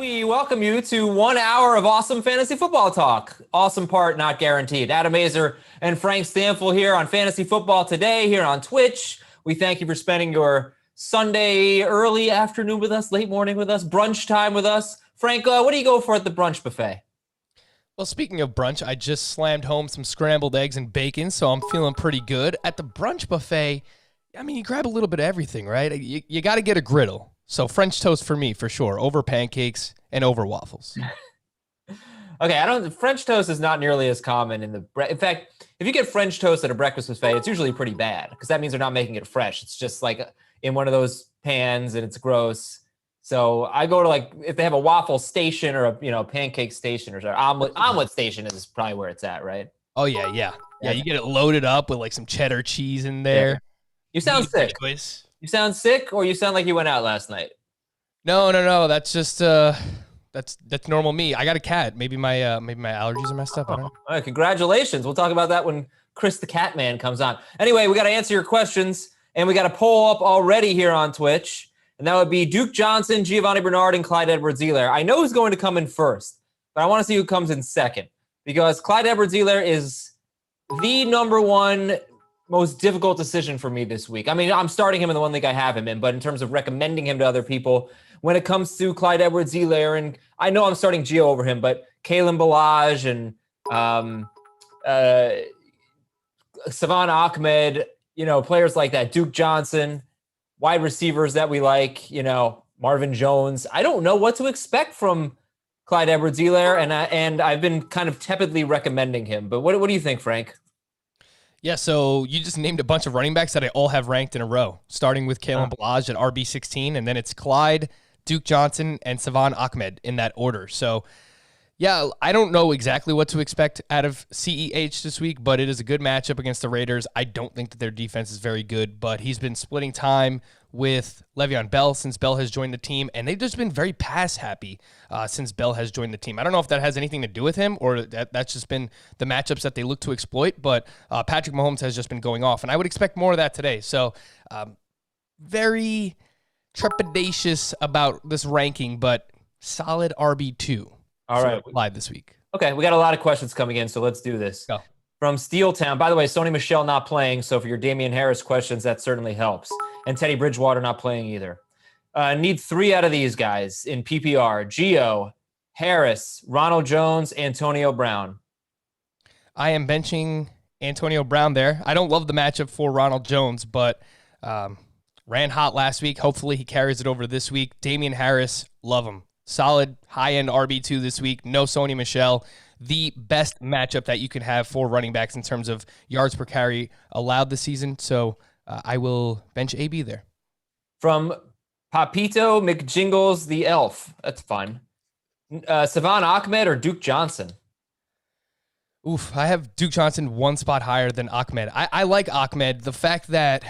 We welcome you to 1 hour of awesome fantasy football talk. Awesome part, not guaranteed. Adam Azer and Frank Stanfield here on Fantasy Football Today, here on Twitch. We thank you for spending your Sunday early afternoon with us, late morning with us, brunch time with us. Frank, what do you go for at the brunch buffet? Well, speaking of brunch, I just slammed home some scrambled eggs and bacon, so I'm feeling pretty good. At the brunch buffet, I mean, you grab a little bit of everything, right? You got to get a griddle. So French toast for me, for sure, over pancakes and over waffles. Okay, French toast is not nearly as common in fact, if you get French toast at a breakfast buffet, it's usually pretty bad because that means they're not making it fresh. It's just like in one of those pans and it's gross. So I go to if they have a waffle station or a pancake station or omelet station is probably where it's at, right? Oh yeah. You get it loaded up with like some cheddar cheese in there. Yeah. You sound sick. You sound sick, or you sound like you went out last night? No. That's just that's normal me. I got a cat. Maybe my allergies are messed up. I don't know. All right, congratulations. We'll talk about that when Chris the Cat Man comes on. Anyway, we got to answer your questions, and we got a poll up already here on Twitch, and that would be Duke Johnson, Giovanni Bernard, and Clyde Edwards-Helaire. I know who's going to come in first, but I want to see who comes in second, because Clyde Edwards-Helaire is the number one most difficult decision for me this week. I mean, I'm starting him in the one league I have him in, but in terms of recommending him to other people, when it comes to Clyde Edwards-Helaire, and I know I'm starting Gio over him, but Kalen Ballage and Savon Ahmed, players like that, Duke Johnson, wide receivers that we like, Marvin Jones. I don't know what to expect from Clyde Edwards-Helaire, and I've been kind of tepidly recommending him. But what do you think, Frank? Yeah, so you just named a bunch of running backs that I all have ranked in a row, starting with Kalen Ballage at RB16, and then it's Clyde, Duke Johnson, and Savon Ahmed in that order. So, yeah, I don't know exactly what to expect out of CEH this week, but it is a good matchup against the Raiders. I don't think that their defense is very good, but he's been splitting time with Le'Veon Bell since Bell has joined the team, and they've just been very pass-happy since Bell has joined the team. I don't know if that has anything to do with him or that's just been the matchups that they look to exploit, but Patrick Mahomes has just been going off, and I would expect more of that today. So very trepidatious about this ranking, but solid RB2. All right. Live this week. Okay, we got a lot of questions coming in, so let's do this. Go. From Steeltown. By the way, Sony Michel not playing, so for your Damian Harris questions, that certainly helps. And Teddy Bridgewater not playing either. Need 3 out of these guys in PPR. Gio, Harris, Ronald Jones, Antonio Brown. I am benching Antonio Brown there. I don't love the matchup for Ronald Jones, but ran hot last week. Hopefully he carries it over this week. Damian Harris, love him. Solid high-end RB2 this week. No Sony Michel. The best matchup that you can have for running backs in terms of yards per carry allowed this season. So I will bench AB there. From Papito McJingles the Elf. That's fun. Savon Ahmed or Duke Johnson? Oof, I have Duke Johnson one spot higher than Ahmed. I like Ahmed. The fact that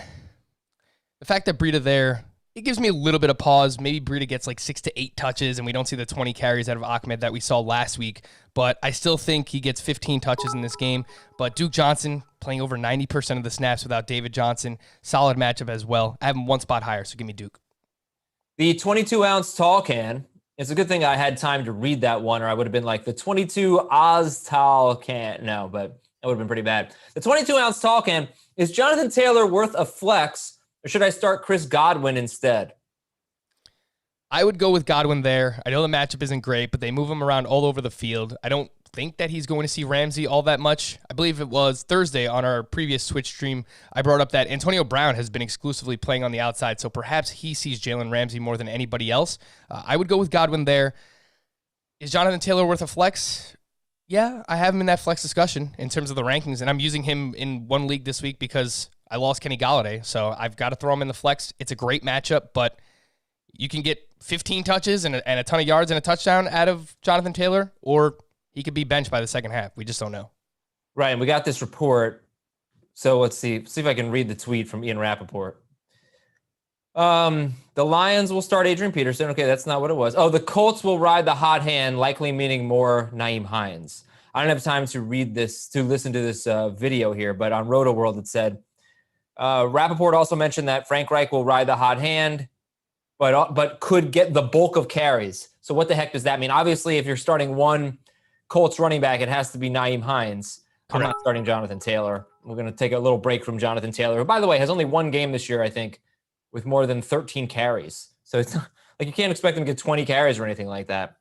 Breida there, it gives me a little bit of pause. Maybe Breida gets like 6 to 8 touches, and we don't see the 20 carries out of Ahmed that we saw last week. But I still think he gets 15 touches in this game. But Duke Johnson playing over 90% of the snaps without David Johnson. Solid matchup as well. I have him one spot higher, so give me Duke. The 22-ounce tall can. It's a good thing I had time to read that one, or I would have been like, the 22 Oz tall can. No, but that would have been pretty bad. The 22-ounce tall can. Is Jonathan Taylor worth a flex, or should I start Chris Godwin instead? I would go with Godwin there. I know the matchup isn't great, but they move him around all over the field. I don't think that he's going to see Ramsey all that much. I believe it was Thursday on our previous Twitch stream, I brought up that Antonio Brown has been exclusively playing on the outside, so perhaps he sees Jalen Ramsey more than anybody else. I would go with Godwin there. Is Jonathan Taylor worth a flex? Yeah, I have him in that flex discussion in terms of the rankings, and I'm using him in one league this week because I lost Kenny Golladay, so I've got to throw him in the flex. It's a great matchup, but you can get 15 touches and a ton of yards and a touchdown out of Jonathan Taylor, or he could be benched by the second half. We just don't know. Right, and we got this report. So let's see if I can read the tweet from Ian Rappaport. The Lions will start Adrian Peterson. Okay, that's not what it was. Oh, the Colts will ride the hot hand, likely meaning more Nyheim Hines. I don't have time to listen to this video here, but on Roto World it said, Rappaport also mentioned that Frank Reich will ride the hot hand, but could get the bulk of carries. So what the heck does that mean? Obviously, if you're starting one Colts running back, it has to be Nyheim Hines. Correct. I'm not starting Jonathan Taylor. We're going to take a little break from Jonathan Taylor, who, by the way, has only one game this year, I think, with more than 13 carries. So it's not, like you can't expect him to get 20 carries or anything like that.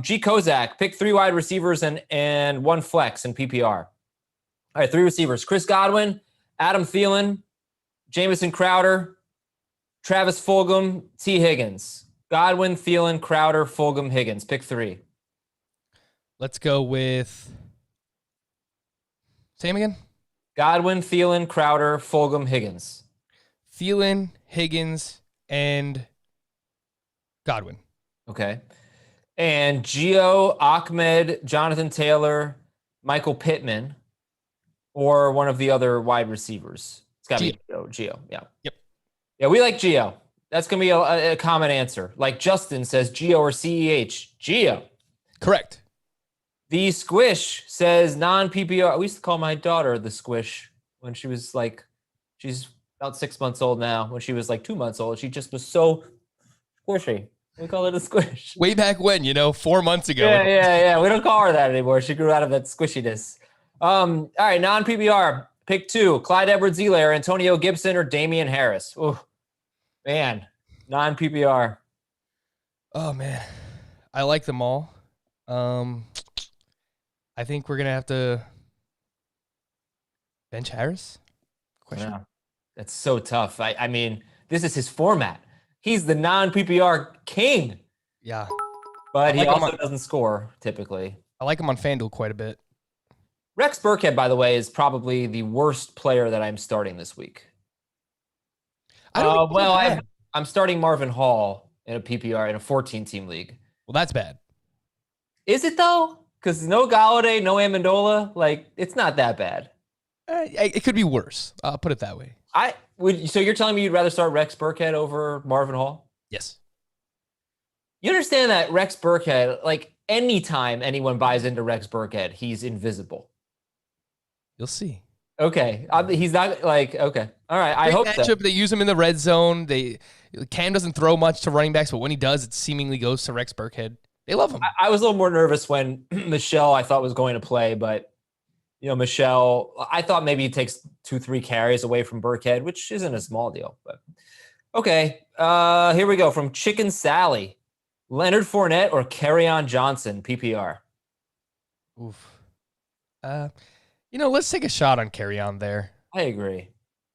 G. Kozak, pick 3 wide receivers and 1 flex in PPR. All right, 3 receivers. Chris Godwin, Adam Thielen, Jamison Crowder, Travis Fulgham, T. Higgins. Godwin, Thielen, Crowder, Fulgham, Higgins. Pick 3. Let's go with... Say him again? Godwin, Thielen, Crowder, Fulgham, Higgins. Thielen, Higgins, and Godwin. Okay. And Gio, Ahmed, Jonathan Taylor, Michael Pittman, or one of the other wide receivers. It's got to be Gio. Yeah. Yep. Yeah, we like Gio. That's going to be a common answer. Like Justin says, Gio or CEH. Gio. Correct. The Squish says non-PPR. We used to call my daughter the Squish when she was like, she's about 6 months old now. When she was like 2 months old, she just was so squishy. We call her the Squish. Way back when, 4 months ago. Yeah. We don't call her that anymore. She grew out of that squishiness. All right, non-PPR. Pick 2. Clyde Edwards-Helaire, Antonio Gibson, or Damian Harris. Oh, man. Non-PPR. Oh, man. I like them all. I think we're going to have to bench Harris? Yeah. That's so tough. I mean, this is his format. He's the non-PPR king. Yeah. But he also doesn't score, typically. I like him on FanDuel quite a bit. Rex Burkhead, by the way, is probably the worst player that I'm starting this week. I'm starting Marvin Hall in a PPR in a 14-team league. Well, that's bad. Is it, though? Because no Galladay, no Amendola. Like, it's not that bad. It could be worse. I'll put it that way. So you're telling me you'd rather start Rex Burkhead over Marvin Hall? Yes. You understand that Rex Burkhead, like, anytime anyone buys into Rex Burkhead, he's invisible. You'll see. Okay. He's not like, okay. All right. I hope so. They use him in the red zone. Cam doesn't throw much to running backs, but when he does, it seemingly goes to Rex Burkhead. They love him. I was a little more nervous when Michelle, I thought, was going to play, but, Michelle, I thought maybe he takes 2-3 carries away from Burkhead, which isn't a small deal. But okay. Here we go. From Chicken Sally. Leonard Fournette or Kerryon Johnson, PPR? Oof. Let's take a shot on Kerryon there. I agree.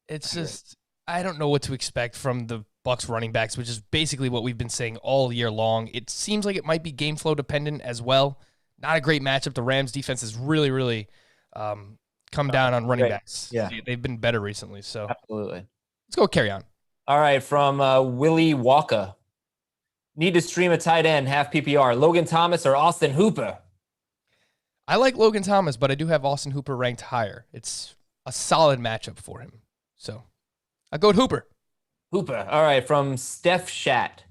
It's just, I don't know what to expect from the Bucs running backs, which is basically what we've been saying all year long. It seems like it might be game flow dependent as well. Not a great matchup. The Rams defense has really, really come down on running backs. Yeah. They've been better recently. So absolutely. Let's go Kerryon. All right. From Willie Walker. Need to stream a tight end, half PPR. Logan Thomas or Austin Hooper? I like Logan Thomas, but I do have Austin Hooper ranked higher. It's a solid matchup for him. So I'll go with Hooper. Hooper. All right. From Steph Shat.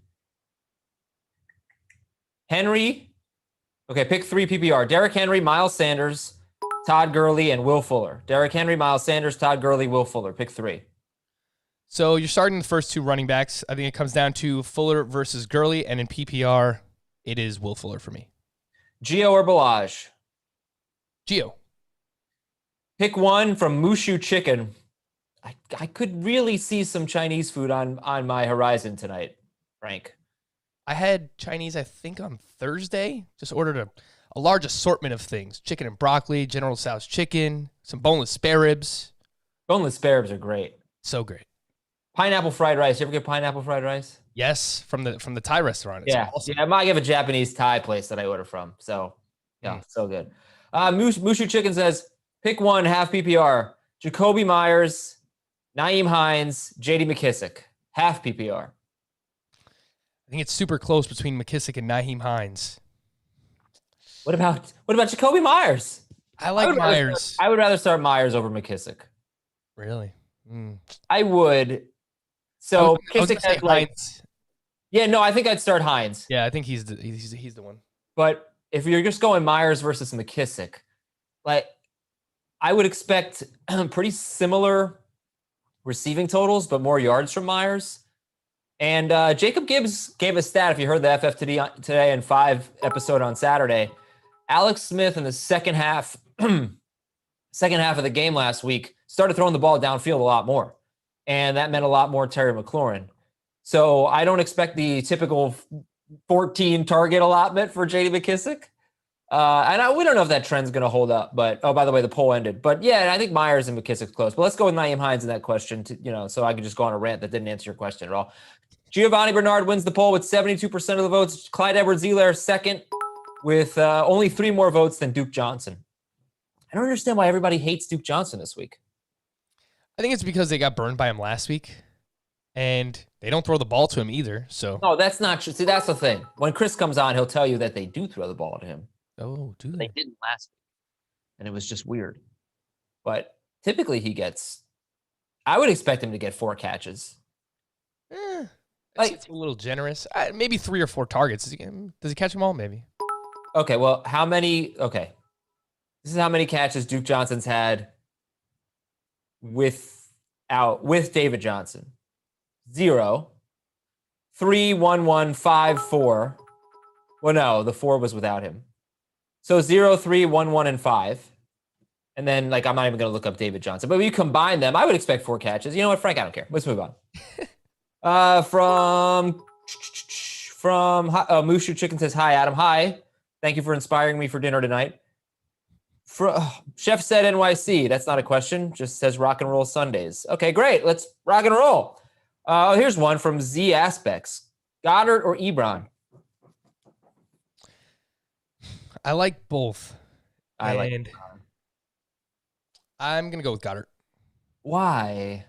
Henry. Okay, pick 3 PPR. Derrick Henry, Miles Sanders, Todd Gurley, and Will Fuller. Derrick Henry, Miles Sanders, Todd Gurley, Will Fuller. Pick 3. So you're starting the first 2 running backs. I think it comes down to Fuller versus Gurley, and in PPR, it is Will Fuller for me. Gio or Balaj? Gio. Pick 1 from Mushu Chicken. I could really see some Chinese food on my horizon tonight, Frank. I had Chinese, I think, on Thursday. Just ordered a large assortment of things. Chicken and broccoli, General Tso's chicken, some boneless spare ribs. Boneless spare ribs are great. So great. Pineapple fried rice. You ever get pineapple fried rice? Yes, from the Thai restaurant. It's awesome. Yeah, I might have a Japanese Thai place that I order from. So, yeah, so good. Mushu Chicken says, pick 1, half PPR. Jacoby Myers, Nyheim Hines, J.D. McKissick. Half PPR. I think it's super close between McKissick and Nyheim Hines. What about Jacoby Myers? I like Myers. I would rather start Myers over McKissick. Really? I would. So McKissick has Hines. Yeah, no, I think I'd start Hines. Yeah, I think he's the one. But if you're just going Myers versus McKissick, like I would expect pretty similar receiving totals, but more yards from Myers. And Jacob Gibbs gave a stat, if you heard the FFT today and 5 episode on Saturday. Alex Smith in the second half of the game last week started throwing the ball downfield a lot more. And that meant a lot more Terry McLaurin. So I don't expect the typical 14 target allotment for J.D. McKissick. We don't know if that trend's going to hold up. But, oh, by the way, the poll ended. But, yeah, I think Myers and McKissick's close. But let's go with Nyheim Hines in that question, so I could just go on a rant that didn't answer your question at all. Giovanni Bernard wins the poll with 72% of the votes. Clyde Edwards-Helaire second with only 3 more votes than Duke Johnson. I don't understand why everybody hates Duke Johnson this week. I think it's because they got burned by him last week, and they don't throw the ball to him either. So no, that's not true. See, that's the thing. When Chris comes on, he'll tell you that they do throw the ball to him. Oh, do they? They didn't last week, and it was just weird. But typically he gets, I would expect him to get 4 catches. It's a little generous. Maybe 3 or 4 targets. Does he catch them all? Maybe. Okay, well, how many? Okay. This is how many catches Duke Johnson's had with David Johnson. 0, 3, 1, 1, 5, 4. Well, no, the 4 was without him. So 0, 3, 1, 1, and 5. And then, I'm not even going to look up David Johnson. But when you combine them, I would expect 4 catches. You know what, Frank? I don't care. Let's move on. From Mushu Chicken says, hi, Adam. Hi. Thank you for inspiring me for dinner tonight. Chef said NYC. That's not a question. Just says rock and roll Sundays. Okay, great. Let's rock and roll. Here's one from Z Aspects. Goddard or Ebron? I like both. I'm going to go with Goddard. Why?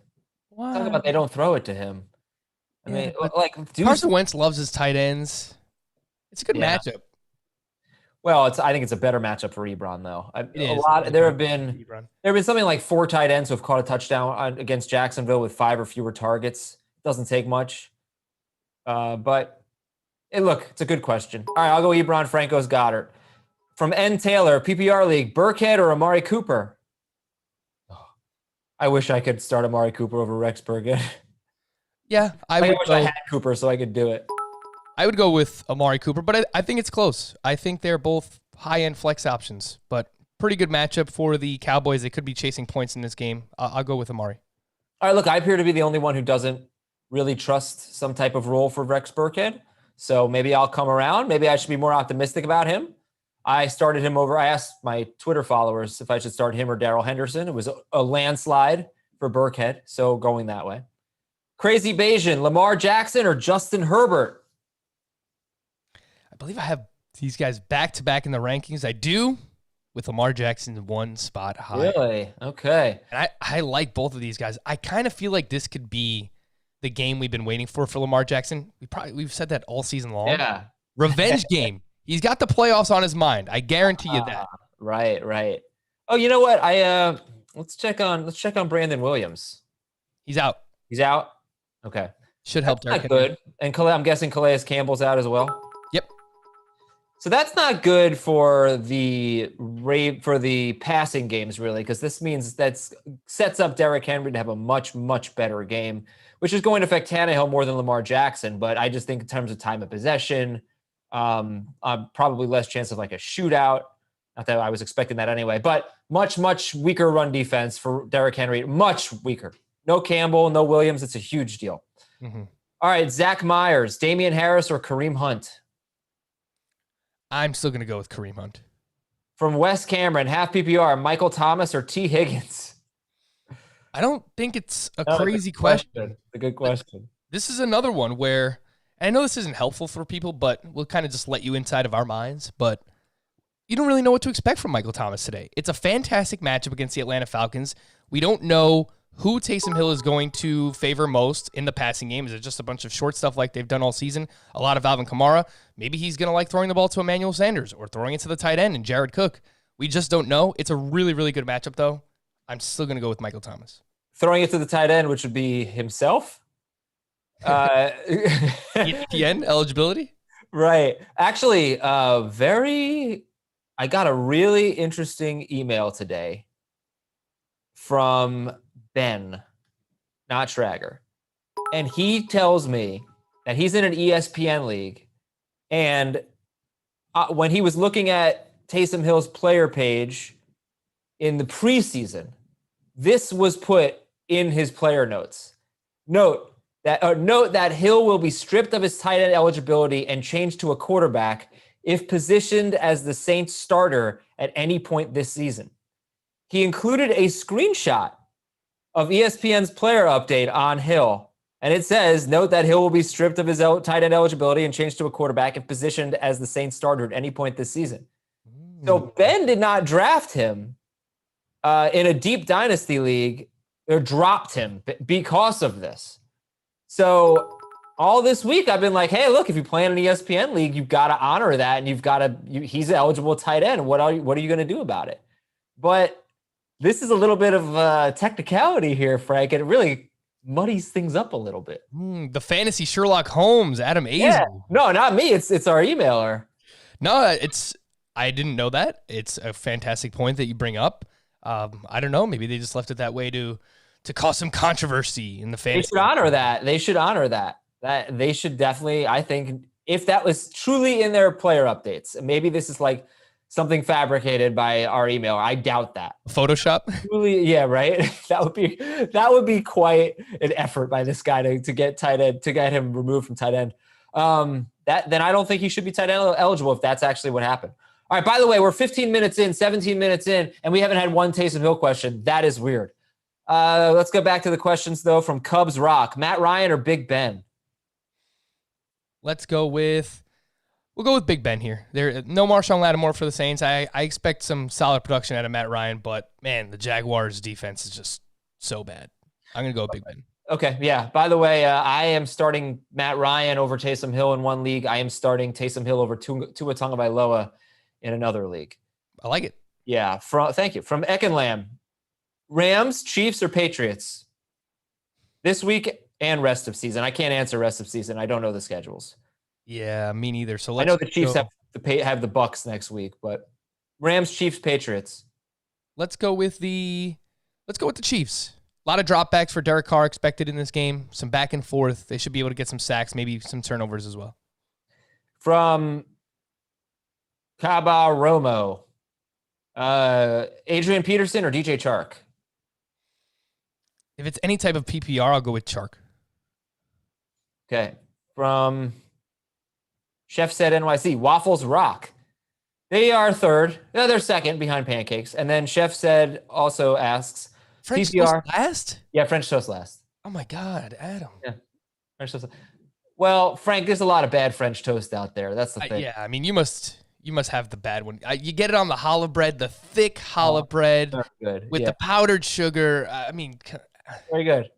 Talk about they don't throw it to him. I mean, Carson Wentz loves his tight ends. It's a good matchup. Well, I think it's a better matchup for Ebron, though. There have been something like 4 tight ends who have caught a touchdown against Jacksonville with 5 or fewer targets. It doesn't take much. But it's a good question. All right, I'll go Ebron. Franco's Goddard. From N. Taylor, PPR League, Burkhead or Amari Cooper? I wish I could start Amari Cooper over Rex Burkhead. Yeah, I wish I had Cooper so I could do it. I would go with Amari Cooper, but I think it's close. I think they're both high-end flex options, but pretty good matchup for the Cowboys. They could be chasing points in this game. I'll go with Amari. All right, look, I appear to be the only one who doesn't really trust some type of role for Rex Burkhead, so maybe I'll come around. Maybe I should be more optimistic about him. I started him over. I asked my Twitter followers if I should start him or Darrell Henderson. It was a landslide for Burkhead, so going that way. Crazy Bayesian, Lamar Jackson or Justin Herbert? I believe I have these guys back-to-back in the rankings. I do, with Lamar Jackson 1 spot high. Really? Okay. And I like both of these guys. I kind of feel like this could be the game we've been waiting for Lamar Jackson. We've said that all season long. Yeah. Revenge game. He's got the playoffs on his mind. I guarantee you that. Right. Oh, you know what? Let's check on Brandon Williams. He's out. He's out? Okay. Should help. That's not good. And I'm guessing Calais Campbell's out as well? Yep. So that's not good for the passing games, really, because this means that sets up Derrick Henry to have a much, much better game, which is going to affect Tannehill more than Lamar Jackson. But I just think in terms of time of possession, probably less chance of a shootout. Not that I was expecting that anyway, but much, much weaker run defense for Derrick Henry. Much weaker. No Campbell, no Williams. It's a huge deal. Mm-hmm. All right, Zach Myers, Damian Harris, or Kareem Hunt? I'm still going to go with Kareem Hunt. From Wes Cameron, half PPR, Michael Thomas or T. Higgins? I don't think it's a crazy question. It's a good question. This is another one where, and I know this isn't helpful for people, but we'll kind of just let you inside of our minds, but you don't really know what to expect from Michael Thomas today. It's a fantastic matchup against the Atlanta Falcons. We don't know who Taysom Hill is going to favor most in the passing game. Is it just a bunch of short stuff like they've done all season? A lot of Alvin Kamara. Maybe he's going to like throwing the ball to Emmanuel Sanders or throwing it to the tight end and Jared Cook. We just don't know. It's a really, really good matchup, though. I'm still going to go with Michael Thomas. Throwing it to the tight end, which would be himself? ESPN eligibility? Right. Actually, I got a really interesting email today from Ben, not Schrager. And he tells me that he's in an ESPN league, and when he was looking at Taysom Hill's player page in the preseason, this was put in his player notes. Note that Hill will be stripped of his tight end eligibility and changed to a quarterback if positioned as the Saints starter at any point this season. He included a screenshot of ESPN's player update on Hill, and it says, note that Hill will be stripped of his tight end eligibility and changed to a quarterback if positioned as the Saints starter at any point this season. So Ben did not draft him in a deep dynasty league, or dropped him because of this. So all this week I've been like, hey, look, if you play in an ESPN league, you've got to honor that, and he's an eligible tight end. What are you going to do about it? But this is a little bit of technicality here, Frank, and it really muddies things up a little bit. The fantasy Sherlock Holmes, Adam Azel. Yeah. No, not me. It's our emailer. No, I didn't know that. It's a fantastic point that you bring up. I don't know. Maybe they just left it that way to cause some controversy in the fantasy. They should honor that. That they should definitely, I think, if that was truly in their player updates, maybe this is like something fabricated by our email. I doubt that. Photoshop? Truly, yeah, right. That would be quite an effort by this guy to get tight end, to get him removed from tight end. Then I don't think he should be tight end eligible if that's actually what happened. All right, by the way, we're 15 minutes in, 17 minutes in, and we haven't had one Taysom Hill question. That is weird. Let's go back to the questions, though, from Cubs Rock. Matt Ryan or Big Ben? We'll go with Big Ben here. There, no Marshawn Lattimore for the Saints. I expect some solid production out of Matt Ryan, but, man, the Jaguars' defense is just so bad. I'm going to go with Big Ben. Okay, yeah. By the way, I am starting Matt Ryan over Taysom Hill in one league. I am starting Taysom Hill over Tua Tagovailoa in another league. I like it. Yeah, thank you. From Eckenlam, Rams, Chiefs, or Patriots? This week and rest of season. I can't answer rest of season. I don't know the schedules. Yeah, me neither. So I know the Chiefs have the Bucks next week, but Rams, Chiefs, Patriots. Let's go with the Chiefs. A lot of dropbacks for Derek Carr expected in this game. Some back and forth. They should be able to get some sacks, maybe some turnovers as well. From Caba Romo, Adrian Peterson or DJ Chark? If it's any type of PPR, I'll go with Chark. Okay. From Chef Said NYC, Waffles Rock. They are third. No, they're second behind Pancakes. And then Chef Said also asks, French PPR toast last? Yeah, French toast last. Oh my God, Adam. Yeah, French toast. Well, Frank, there's a lot of bad French toast out there. That's the thing. Yeah, I mean, you must have the bad one. You get it on the challah bread, the thick challah bread good. With the powdered sugar. I mean, very good.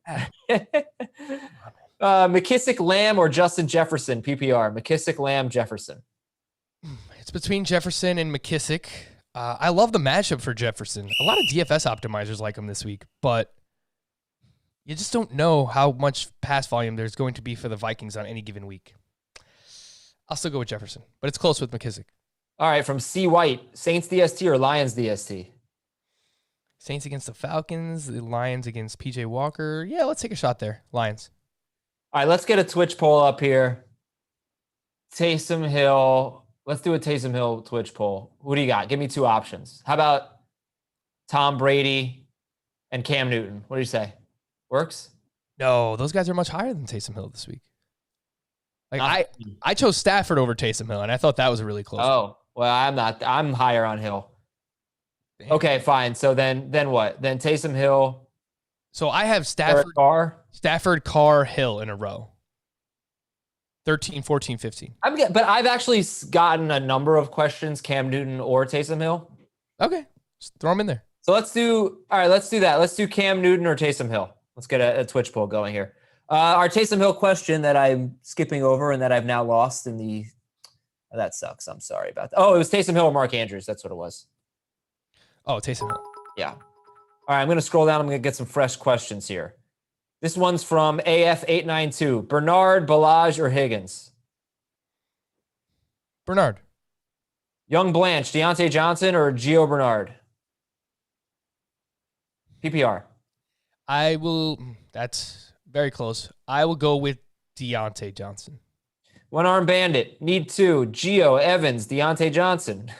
McKissick, Lamb, or Justin Jefferson, PPR? McKissick, Lamb, Jefferson. It's between Jefferson and McKissick. I love the matchup for Jefferson. A lot of DFS optimizers like him this week, but you just don't know how much pass volume there's going to be for the Vikings on any given week. I'll still go with Jefferson, but it's close with McKissick. All right, from C. White, Saints DST or Lions DST? Saints against the Falcons, the Lions against PJ Walker. Yeah, let's take a shot there. Lions. All right, let's get a Twitch poll up here. Taysom Hill. Let's do a Taysom Hill Twitch poll. Who do you got? Give me two options. How about Tom Brady and Cam Newton? What do you say? Works? No, those guys are much higher than Taysom Hill this week. Like I chose Stafford over Taysom Hill, and I thought that was a really close one. Well, I'm not. I'm higher on Hill. Damn. Okay, fine. So then what? Then Taysom Hill. So I have Stafford, Carr, Hill in a row. 13, 14, 15. But I've actually gotten a number of questions, Cam Newton or Taysom Hill. Okay, just throw them in there. So let's do that. Let's do Cam Newton or Taysom Hill. Let's get a Twitch poll going here. Our Taysom Hill question that I'm skipping over and that I've now lost in the... Oh, that sucks. I'm sorry about that. Oh, it was Taysom Hill or Mark Andrews. That's what it was. Oh, Taysom Hill. Yeah. All right, I'm going to scroll down. I'm going to get some fresh questions here. This one's from AF892. Bernard, Balaj, or Higgins? Bernard. Young Blanche, Deontay Johnson, or Gio Bernard? PPR. That's very close. I will go with Deontay Johnson. One Arm Bandit. Need 2. Geo, Evans, Deontay Johnson.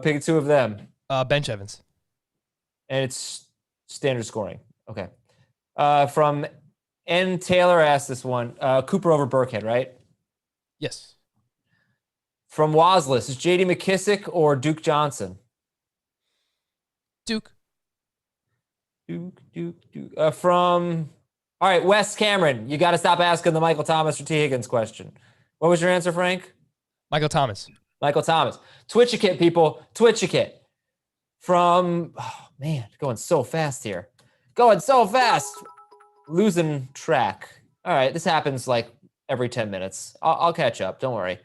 Pick 2 of them. Bench Evans. And it's standard scoring. Okay. From N. Taylor asked this one. Cooper over Burkhead, right? Yes. From Wazless, is J.D. McKissick or Duke Johnson? Duke. Duke. All right, Wes Cameron, you got to stop asking the Michael Thomas or T. Higgins question. What was your answer, Frank? Michael Thomas. Michael Thomas. Twitch-a-kit, people. Twitch-a-kit. From, oh, man, going so fast here. Going so fast. Losing track. All right, this happens like every 10 minutes. I'll catch up. Don't worry.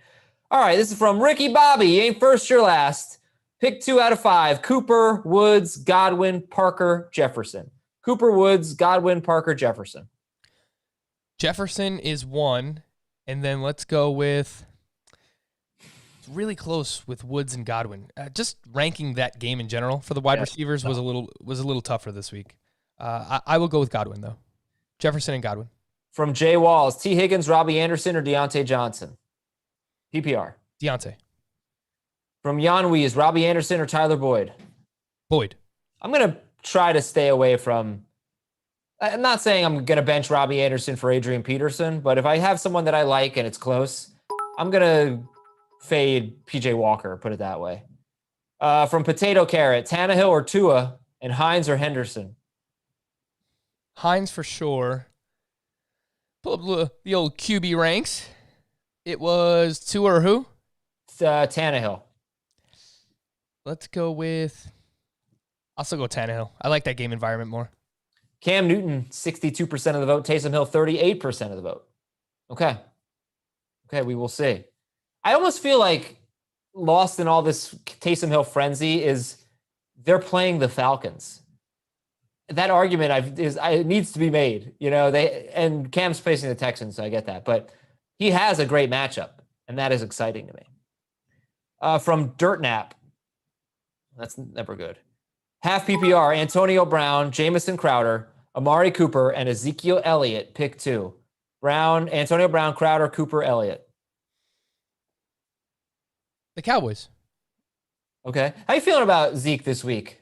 All right, this is from Ricky Bobby. You ain't first, you're last. Pick 2 out of 5. Cooper, Woods, Godwin, Parker, Jefferson. Cooper, Woods, Godwin, Parker, Jefferson. Jefferson is 1, and then let's go with it's really close with Woods and Godwin. Just ranking that game in general for the wide receivers was a little tougher this week. I will go with Godwin though. Jefferson and Godwin. From Jay Walls, T. Higgins, Robbie Anderson, or Deontay Johnson? PPR. Deontay. From Jan Wees, Robbie Anderson or Tyler Boyd? Boyd. I'm going to try to stay away from... I'm not saying I'm going to bench Robbie Anderson for Adrian Peterson, but if I have someone that I like and it's close, I'm going to fade PJ Walker, put it that way. From Potato Carrot, Tannehill or Tua, and Hines or Henderson? Hines for sure. Pull up the old QB ranks. It was Tua or who? Tannehill. Let's go with... I'll still go Tannehill. I like that game environment more. Cam Newton, 62% of the vote. Taysom Hill, 38% of the vote. Okay, we will see. I almost feel like lost in all this Taysom Hill frenzy is they're playing the Falcons. That argument it needs to be made. And Cam's facing the Texans, so I get that. But he has a great matchup, and that is exciting to me. From Dirtnap, that's never good. Half PPR, Antonio Brown, Jamison Crowder, Amari Cooper, and Ezekiel Elliott. Pick 2. Antonio Brown, Crowder, Cooper, Elliott. The Cowboys. Okay. How you feeling about Zeke this week?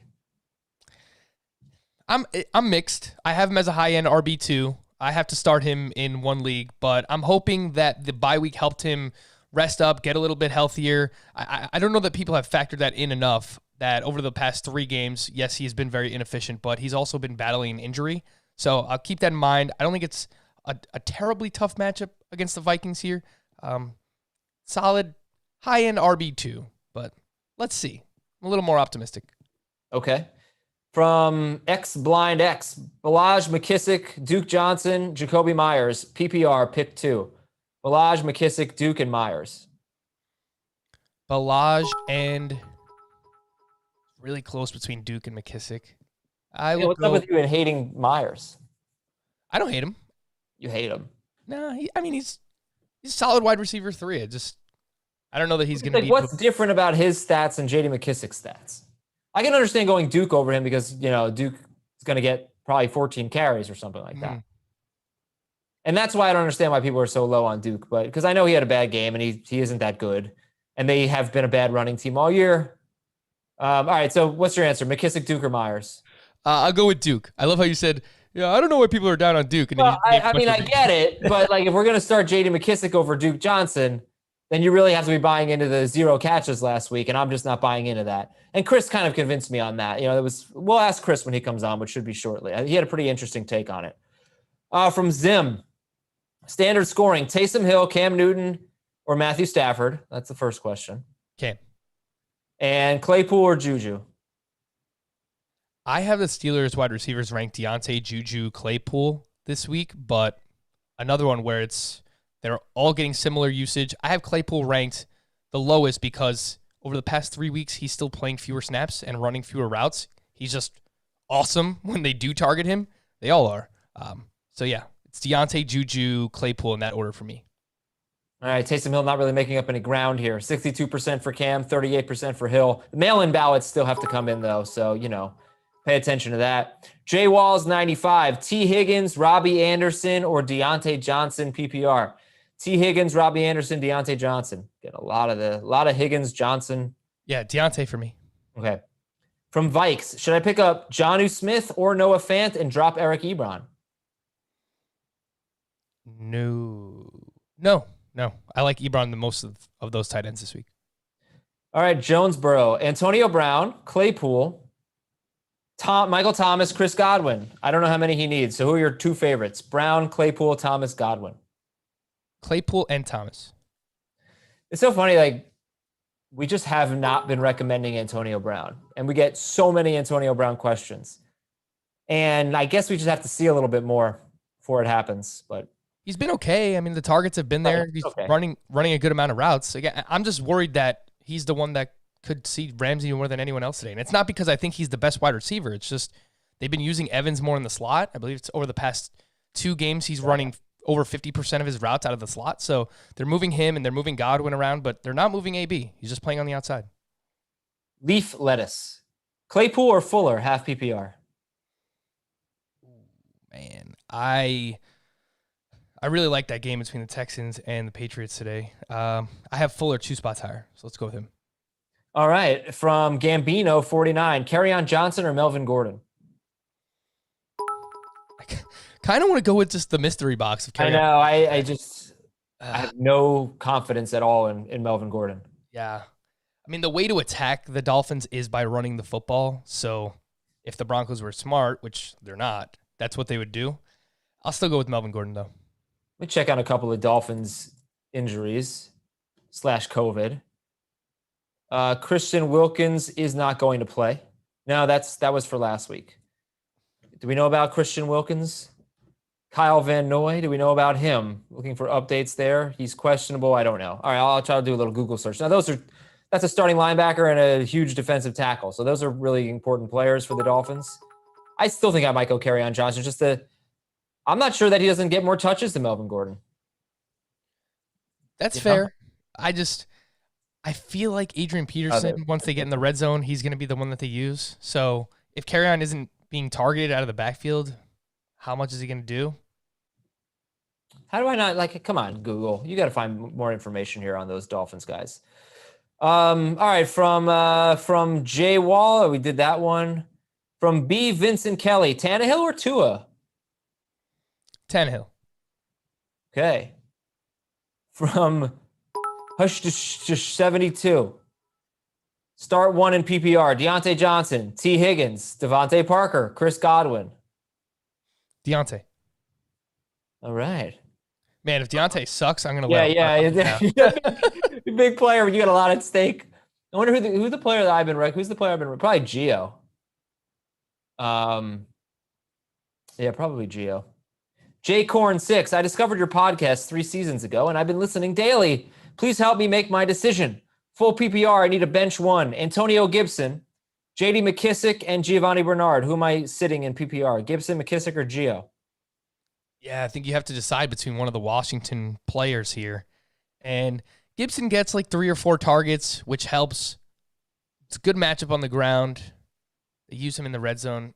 I'm mixed. I have him as a high-end RB2. I have to start him in one league, but I'm hoping that the bye week helped him rest up, get a little bit healthier. I don't know that people have factored that in enough, that over the past 3 games, yes, he's been very inefficient, but he's also been battling an injury. So I'll keep that in mind. I don't think it's a terribly tough matchup against the Vikings here. Solid high-end RB2, but let's see. I'm a little more optimistic. Okay. From Blind X, Balaj, McKissick, Duke Johnson, Jacoby Myers, PPR, pick 2. Balaj, McKissick, Duke, and Myers. Balaj and really close between Duke and McKissick. What's up with you and hating Myers? I don't hate him. You hate him? No, he's a solid wide receiver 3. I don't know that he's going to be... What's different about his stats and J.D. McKissick's stats? I can understand going Duke over him because, Duke is going to get probably 14 carries or something like that. And that's why I don't understand why people are so low on Duke, but because I know he had a bad game and he isn't that good. And they have been a bad running team all year. All right, so what's your answer? McKissick, Duke, or Myers? I'll go with Duke. I love how you said, I don't know why people are down on Duke. And I get it, but if we're going to start J.D. McKissick over Duke Johnson, then you really have to be buying into the 0 catches last week, and I'm just not buying into that. And Chris kind of convinced me on that. We'll ask Chris when he comes on, which should be shortly. He had a pretty interesting take on it. From Zim, standard scoring, Taysom Hill, Cam Newton, or Matthew Stafford. That's the first question. Okay. And Claypool or Juju? I have the Steelers wide receivers ranked Deontay, Juju, Claypool this week, but another one where they're all getting similar usage. I have Claypool ranked the lowest because over the past 3 weeks, he's still playing fewer snaps and running fewer routes. He's just awesome when they do target him. They all are. So yeah, it's Deontay, Juju, Claypool in that order for me. All right, Taysom Hill not really making up any ground here. 62% for Cam, 38% for Hill. The mail-in ballots still have to come in, though, so, Pay attention to that. Jay Walls 95. T. Higgins, Robbie Anderson, or Deontay Johnson PPR. T. Higgins, Robbie Anderson, Deontay Johnson. Get a lot of Higgins, Johnson. Yeah, Deontay for me. Okay. From Vikes, should I pick up Jonnu Smith or Noah Fant and drop Eric Ebron? No. I like Ebron the most of those tight ends this week. All right, Jonesboro, Antonio Brown, Claypool, Michael Thomas, Chris Godwin. I don't know how many he needs. So who are your two favorites? Brown, Claypool, Thomas, Godwin. Claypool and Thomas. It's so funny, like, we just have not been recommending Antonio Brown. And we get so many Antonio Brown questions. And I guess we just have to see a little bit more before it happens. But he's been okay. I mean, the targets have been there. He's okay. running a good amount of routes. Again, I'm just worried that he's the one that could see Ramsey more than anyone else today. And it's not because I think he's the best wide receiver. It's just they've been using Evans more in the slot. I believe it's over the past 2 games he's running over 50% of his routes out of the slot. So they're moving him and they're moving Godwin around, but they're not moving AB. He's just playing on the outside. Leaf lettuce. Claypool or Fuller, half PPR? Man, I really like that game between the Texans and the Patriots today. I have Fuller 2 spots higher, so let's go with him. All right, from Gambino 49, Kerryon Johnson or Melvin Gordon? I kind of want to go with just the mystery box of Kerryon. I know. I have no confidence at all in Melvin Gordon. Yeah. I mean, the way to attack the Dolphins is by running the football. So if the Broncos were smart, which they're not, that's what they would do. I'll still go with Melvin Gordon, though. Let me check on a couple of Dolphins injuries / COVID. Christian Wilkins is not going to play. No, that was for last week. Do we know about Christian Wilkins? Kyle Van Noy, do we know about him? Looking for updates there. He's questionable. I don't know. All right, I'll try to do a little Google search. Now, that's a starting linebacker and a huge defensive tackle. So those are really important players for the Dolphins. I still think I might go Kerryon Johnson. I'm not sure that he doesn't get more touches than Melvin Gordon. That's fair. I feel like Adrian Peterson, once they get in the red zone, he's going to be the one that they use. So if Kerryon isn't being targeted out of the backfield, how much is he going to do? How do I not, come on, Google. You got to find more information here on those Dolphins guys. All right, from Jay Wall, we did that one. From B. Vincent Kelly, Tannehill or Tua? Tannehill. Okay. From Hush 72. Start 1 in PPR. Deontay Johnson, T. Higgins, Devontae Parker, Chris Godwin. Deontay. All right. Man, if Deontay sucks, I'm going to let him. Yeah. Big player, but you got a lot at stake. I wonder who's the player that I've been Who's the player I've been Probably Gio. Yeah, probably Gio. J Corn 6. I discovered your podcast 3 seasons ago, and I've been listening daily. Please help me make my decision. Full PPR, I need a bench 1. Antonio Gibson, J.D. McKissick, and Giovanni Bernard. Who am I sitting in PPR? Gibson, McKissick, or Gio? Yeah, I think you have to decide between one of the Washington players here. And Gibson gets like 3 or 4 targets, which helps. It's a good matchup on the ground. They use him in the red zone.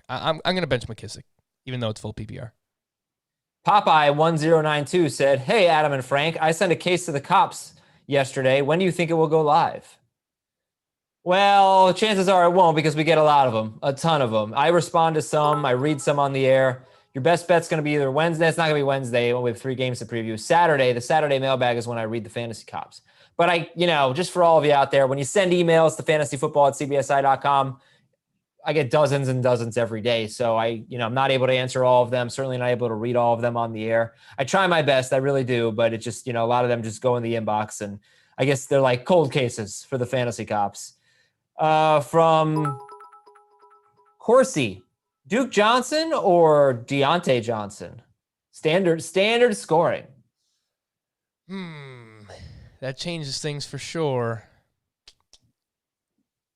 I'm going to bench McKissick, even though it's full PPR. Popeye1092 said, hey, Adam and Frank, I sent a case to the cops yesterday. When do you think it will go live? Well, chances are it won't because we get a lot of them, a ton of them. I respond to some. I read some on the air. Your best bet's going to be either Wednesday. It's not going to be Wednesday. We have 3 games to preview. Saturday, the Saturday mailbag is when I read the fantasy cops. But just for all of you out there, when you send emails to fantasyfootball@cbsi.com, I get dozens and dozens every day. So I'm not able to answer all of them. Certainly not able to read all of them on the air. I try my best. I really do. But it's just, a lot of them just go in the inbox. And I guess they're like cold cases for the fantasy cops. From Horsey, Duke Johnson or Deontay Johnson? Standard scoring. That changes things for sure.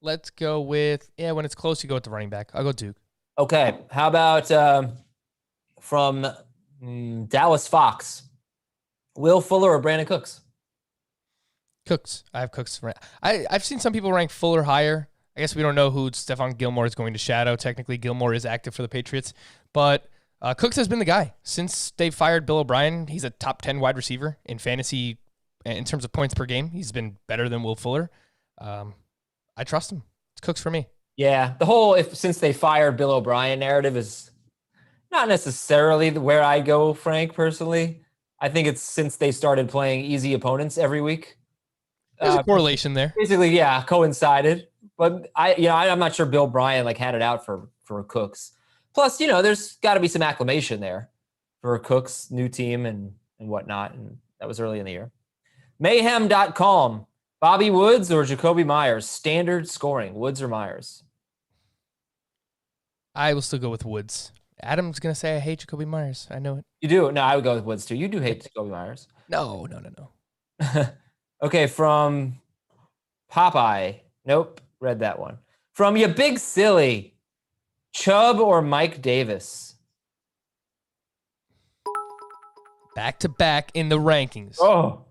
Let's go with, when it's close, you go with the running back. I'll go Duke. Okay. How about from Dallas Fox, Will Fuller or Brandon Cooks? Cooks. I have Cooks. I've seen some people rank Fuller higher. I guess we don't know who Stephon Gilmore is going to shadow. Technically, Gilmore is active for the Patriots, but Cooks has been the guy. Since they fired Bill O'Brien, he's a top 10 wide receiver in fantasy in terms of points per game. He's been better than Will Fuller. I trust him. It's Cooks for me. Yeah, the whole since they fired Bill O'Brien narrative is not necessarily where I go, Frank, personally. I think it's since they started playing easy opponents every week. There's a correlation there. Basically, yeah, coincided. But I'm not sure Bill O'Brien had it out for Cooks. Plus, there's got to be some acclimation there for Cooks' new team and whatnot. And that was early in the year. Mayhem.com. Bobby Woods or Jacoby Myers? Standard scoring. Woods or Myers? I will still go with Woods. Adam's going to say I hate Jacoby Myers. I know it. You do? No, I would go with Woods too. You do hate Jacoby Myers. No. Okay, from Popeye. Nope, read that one. From you big silly. Chubb or Mike Davis? Back to back in the rankings. Oh.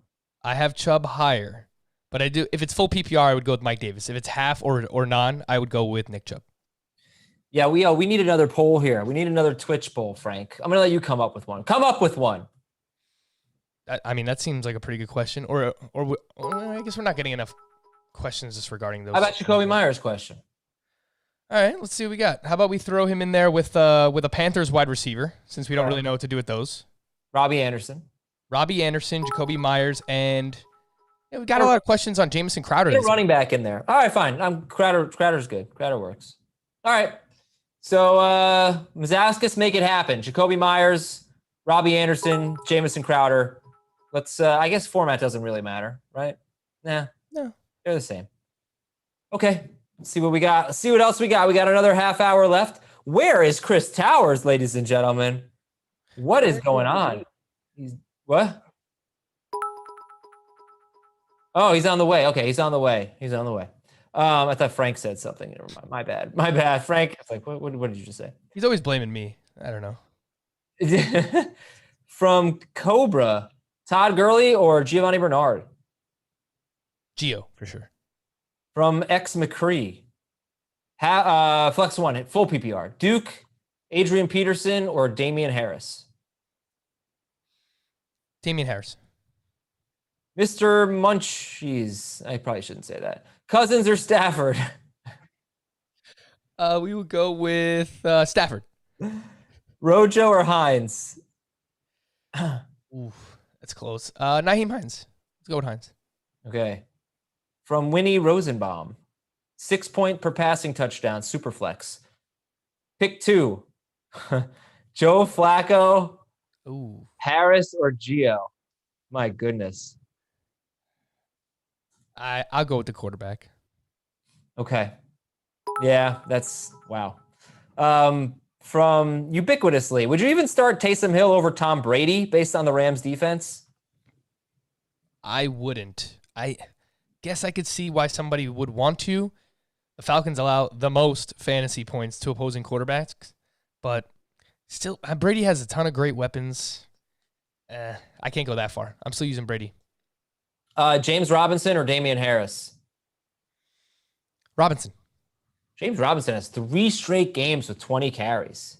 I have Chubb higher. But I do. If it's full PPR, I would go with Mike Davis. If it's half or non, I would go with Nick Chubb. Yeah, we need another poll here. We need another Twitch poll, Frank. I'm gonna let you come up with one. Come up with one. I mean, that seems like a pretty good question. Or I guess we're not getting enough questions just regarding those. How about Jacoby Myers' question? All right, let's see what we got. How about we throw him in there with a Panthers wide receiver, since we don't really know what to do with those. Robbie Anderson, Jacoby Myers, and we got a lot of questions on Jamison Crowder. Get a running back in there. All right, fine. Crowder's good. Crowder works. All right. So Mazaskis, make it happen. Jacoby Myers, Robbie Anderson, Jamison Crowder. Let's. I guess format doesn't really matter, right? Nah. No. They're the same. Okay. Let's see what we got. Let's see what else we got. We got another half hour left. Where is Chris Towers, ladies and gentlemen? What is going on? What? Oh, he's on the way. Okay, he's on the way. I thought Frank said something. Never mind. My bad. Frank, it's like, what did you just say? He's always blaming me. I don't know. From Cobra, Todd Gurley or Giovanni Bernard? Gio, for sure. From X McCree, Flex One, full PPR. Duke, Adrian Peterson or Damian Harris? Damian Harris. Mr. Munchies. I probably shouldn't say that. Cousins or Stafford? We would go with Stafford. Rojo or Hines? Oof, that's close. Nyheim Hines. Let's go with Hines. Okay. From Winnie Rosenbaum. 6 point per passing touchdown. Superflex. Pick 2. Joe Flacco. Ooh. Harris or Gio? My goodness. I'll go with the quarterback. Okay. Yeah, that's wow. From Ubiquitously, would you even start Taysom Hill over Tom Brady based on the Rams defense? I wouldn't. I guess I could see why somebody would want to. The Falcons allow the most fantasy points to opposing quarterbacks, but still, Brady has a ton of great weapons. I can't go that far. I'm still using Brady. James Robinson or Damian Harris? Robinson. James Robinson has 3 straight games with 20 carries.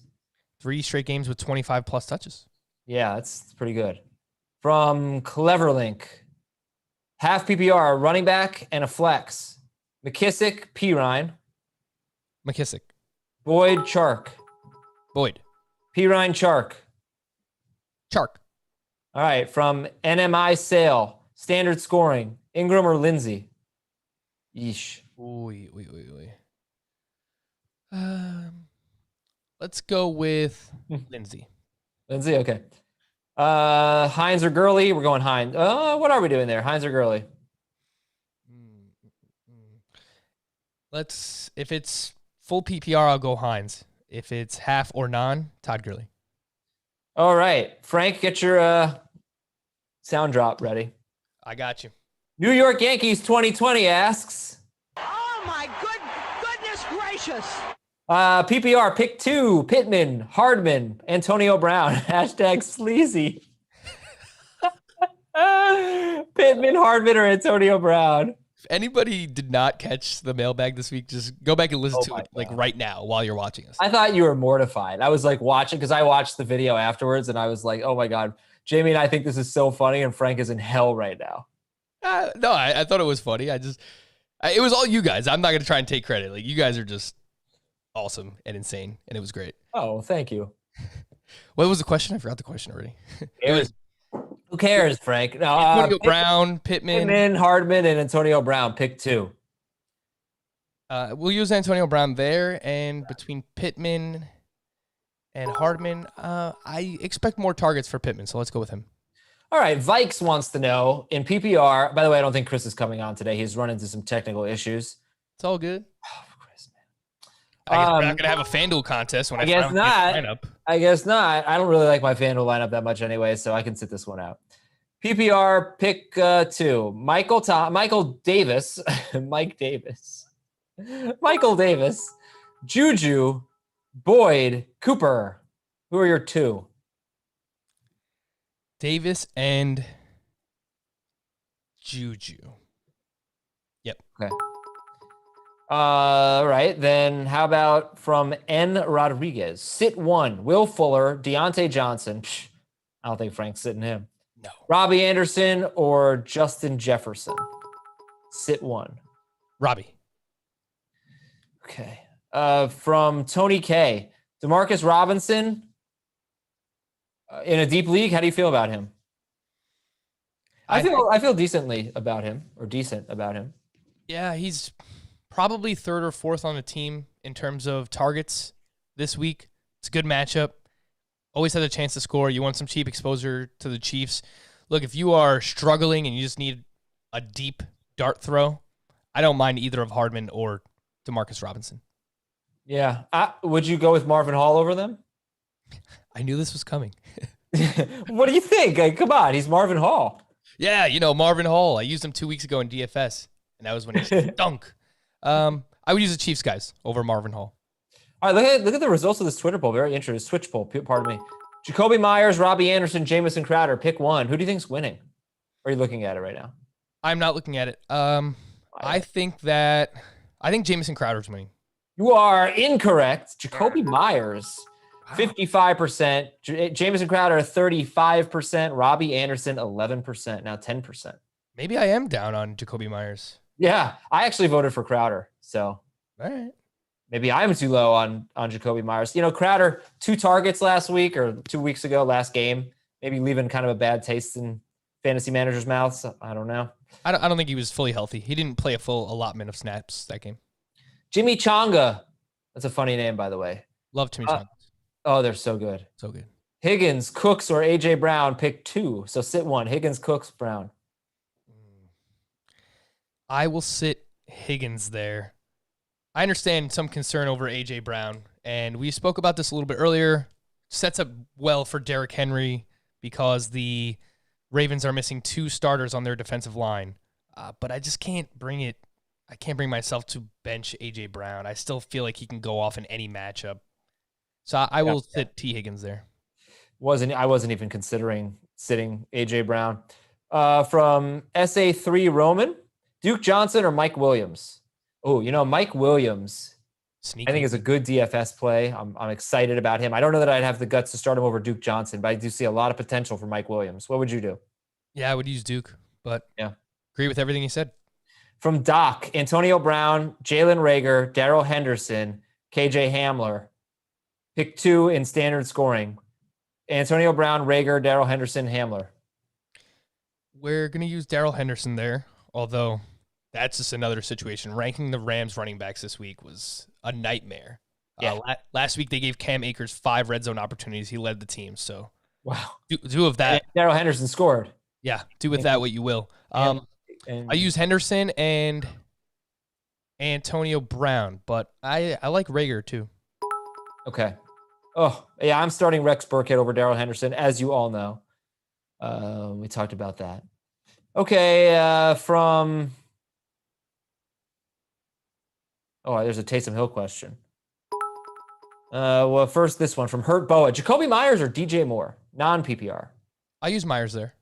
3 straight games with 25 plus touches. Yeah, that's pretty good. From Cleverlink, half PPR, running back and a flex. McKissick, Pirine. McKissick. Boyd, Chark. Boyd. Pirine, Chark. Chark. All right, from NMI Sale, standard scoring, Ingram or Lindsey? Yeesh. Oy. Let's go with Lindsey. Lindsey, okay. Hines or Gurley? We're going Hines. What are we doing there? Hines or Gurley? If it's full PPR, I'll go Hines. If it's half or non, Todd Gurley. All right. Frank, get your sound drop ready. I got you. New York Yankees 2020 asks. Oh, my goodness gracious. PPR, pick 2, Pittman, Hardman, Antonio Brown. Hashtag sleazy. Pittman, Hardman, or Antonio Brown? anybody did not catch the mailbag this week, just go back and listen to it like right now while you're watching us. I thought you were mortified. I was like watching because I watched the video afterwards and I was like, oh my God, Jamie and I think this is so funny and Frank is in hell right now. No, I thought it was funny. It was all you guys. I'm not going to try and take credit. Like, you guys are just awesome and insane, and it was great. Oh, thank you. What was the question? I forgot the question already. Who cares, Frank? No, Antonio Brown, Pittman, Hardman, and Antonio Brown. Pick 2. We'll use Antonio Brown there, and between Pittman and Hardman, I expect more targets for Pittman, so let's go with him. All right, Vikes wants to know, in PPR, by the way, I don't think Chris is coming on today. He's run into some technical issues. It's all good. Oh, Chris, man. I guess we're not going to have a FanDuel contest when I guess not. Get the lineup. I guess not. I don't really like my FanDuel lineup that much anyway, so I can sit this one out. PPR, pick 2. Michael Davis. Mike Davis. Michael Davis. Juju. Boyd. Cooper. Who are your 2? Davis and Juju. Yep. Okay. All right. Then how about from N. Rodriguez? Sit 1. Will Fuller, Deontay Johnson. I don't think Frank's sitting him. No. Robbie Anderson or Justin Jefferson? Sit 1. Robbie. Okay. From Tony K. DeMarcus Robinson. In a deep league, how do you feel about him? I feel decent about him. Yeah, he's probably 3rd or 4th on the team in terms of targets this week. It's a good matchup. Always had a chance to score. You want some cheap exposure to the Chiefs. Look, if you are struggling and you just need a deep dart throw, I don't mind either of Hardman or DeMarcus Robinson. Yeah. Would you go with Marvin Hall over them? I knew this was coming. What do you think? Like, come on, he's Marvin Hall. Yeah, Marvin Hall. I used him 2 weeks ago in DFS, and that was when he stunk. I would use the Chiefs guys over Marvin Hall. All right, look at the results of this Twitter poll. Very interesting. Switch poll, pardon me. Jacoby Myers, Robbie Anderson, Jamison Crowder. Pick 1. Who do you think's winning? Or are you looking at it right now? I'm not looking at it. I think Jamison Crowder's winning. You are incorrect. Jacoby Myers, 55%. Jamison Crowder, 35%. Robbie Anderson, 11%. Now 10%. Maybe I am down on Jacoby Myers. Yeah, I actually voted for Crowder. So all right. Maybe I'm too low on Jacoby Myers. Crowder, 2 targets last week or 2 weeks ago, last game. Maybe leaving kind of a bad taste in fantasy managers' mouths. I don't know. I don't think he was fully healthy. He didn't play a full allotment of snaps that game. Jimmy Chonga. That's a funny name, by the way. Love Jimmy Chonga. Oh, they're so good. So good. Higgins, Cooks, or A.J. Brown. Pick 2. So sit 1. Higgins, Cooks, Brown. I will sit Higgins there. I understand some concern over A.J. Brown, and we spoke about this a little bit earlier. Sets up well for Derrick Henry because the Ravens are missing 2 starters on their defensive line. But I just can't bring it. I can't bring myself to bench A.J. Brown. I still feel like he can go off in any matchup. So I will sit T. Higgins there. I wasn't even considering sitting A.J. Brown. From SA3 Roman, Duke Johnson or Mike Williams? Oh, Mike Williams, Sneaky. I think is a good DFS play. I'm excited about him. I don't know that I'd have the guts to start him over Duke Johnson, but I do see a lot of potential for Mike Williams. What would you do? Yeah, I would use Duke, but yeah, agree with everything he said. From Doc, Antonio Brown, Jalen Reagor, Darrell Henderson, KJ Hamler. Pick 2 in standard scoring. Antonio Brown, Reagor, Darrell Henderson, Hamler. We're going to use Darrell Henderson there, although that's just another situation. Ranking the Rams running backs this week was a nightmare. Yeah. Last week, they gave Cam Akers 5 red zone opportunities. He led the team. So, wow. Do of that. Darrell Henderson scored. Yeah, do with that what you will. I use Henderson and Antonio Brown, but I like Reagor too. Okay. Oh, yeah, I'm starting Rex Burkhead over Darrell Henderson, as you all know. We talked about that. Okay, there's a Taysom Hill question. Well, first this one from Hurt Boa. Jacoby Myers or DJ Moore? Non-PPR. I use Myers there.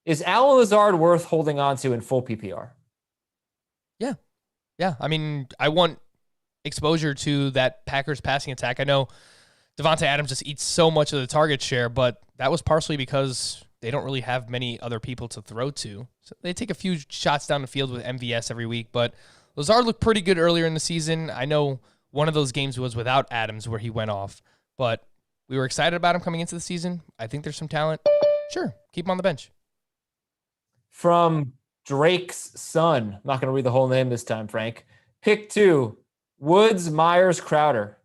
Is Allen Lazard worth holding on to in full PPR? Yeah. I mean, I want exposure to that Packers passing attack. I know Devontae Adams just eats so much of the target share, but that was partially because they don't really have many other people to throw to. So they take a few shots down the field with MVS every week, but Lazard looked pretty good earlier in the season. I know one of those games was without Adams where he went off, but we were excited about him coming into the season. I think there's some talent. Sure, keep him on the bench. From Drake's son. I'm not going to read the whole name this time, Frank. Pick 2, Woods, Myers, Crowder.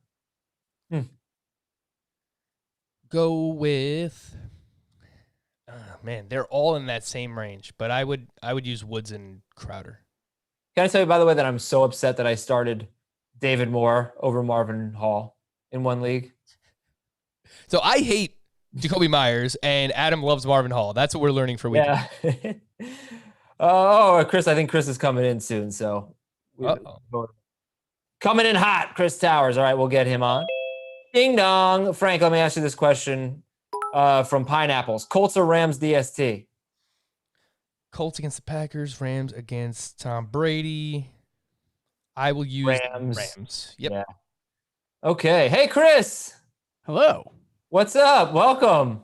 Go with, man, they're all in that same range, but I would use Woods and Crowder. Can I tell you, by the way, that I'm so upset that I started David Moore over Marvin Hall in one league? So I hate Jacoby Myers, and Adam loves Marvin Hall. That's what we're learning for week. Yeah. Chris, I think Chris is coming in soon. So coming in hot, Chris Towers. All right, we'll get him on. Ding dong. Frank, let me ask you this question from Pineapples. Colts or Rams DST? Colts against the Packers, Rams against Tom Brady. I will use Rams. Yep. Yeah. Okay. Hey, Chris. Hello. What's up? Welcome.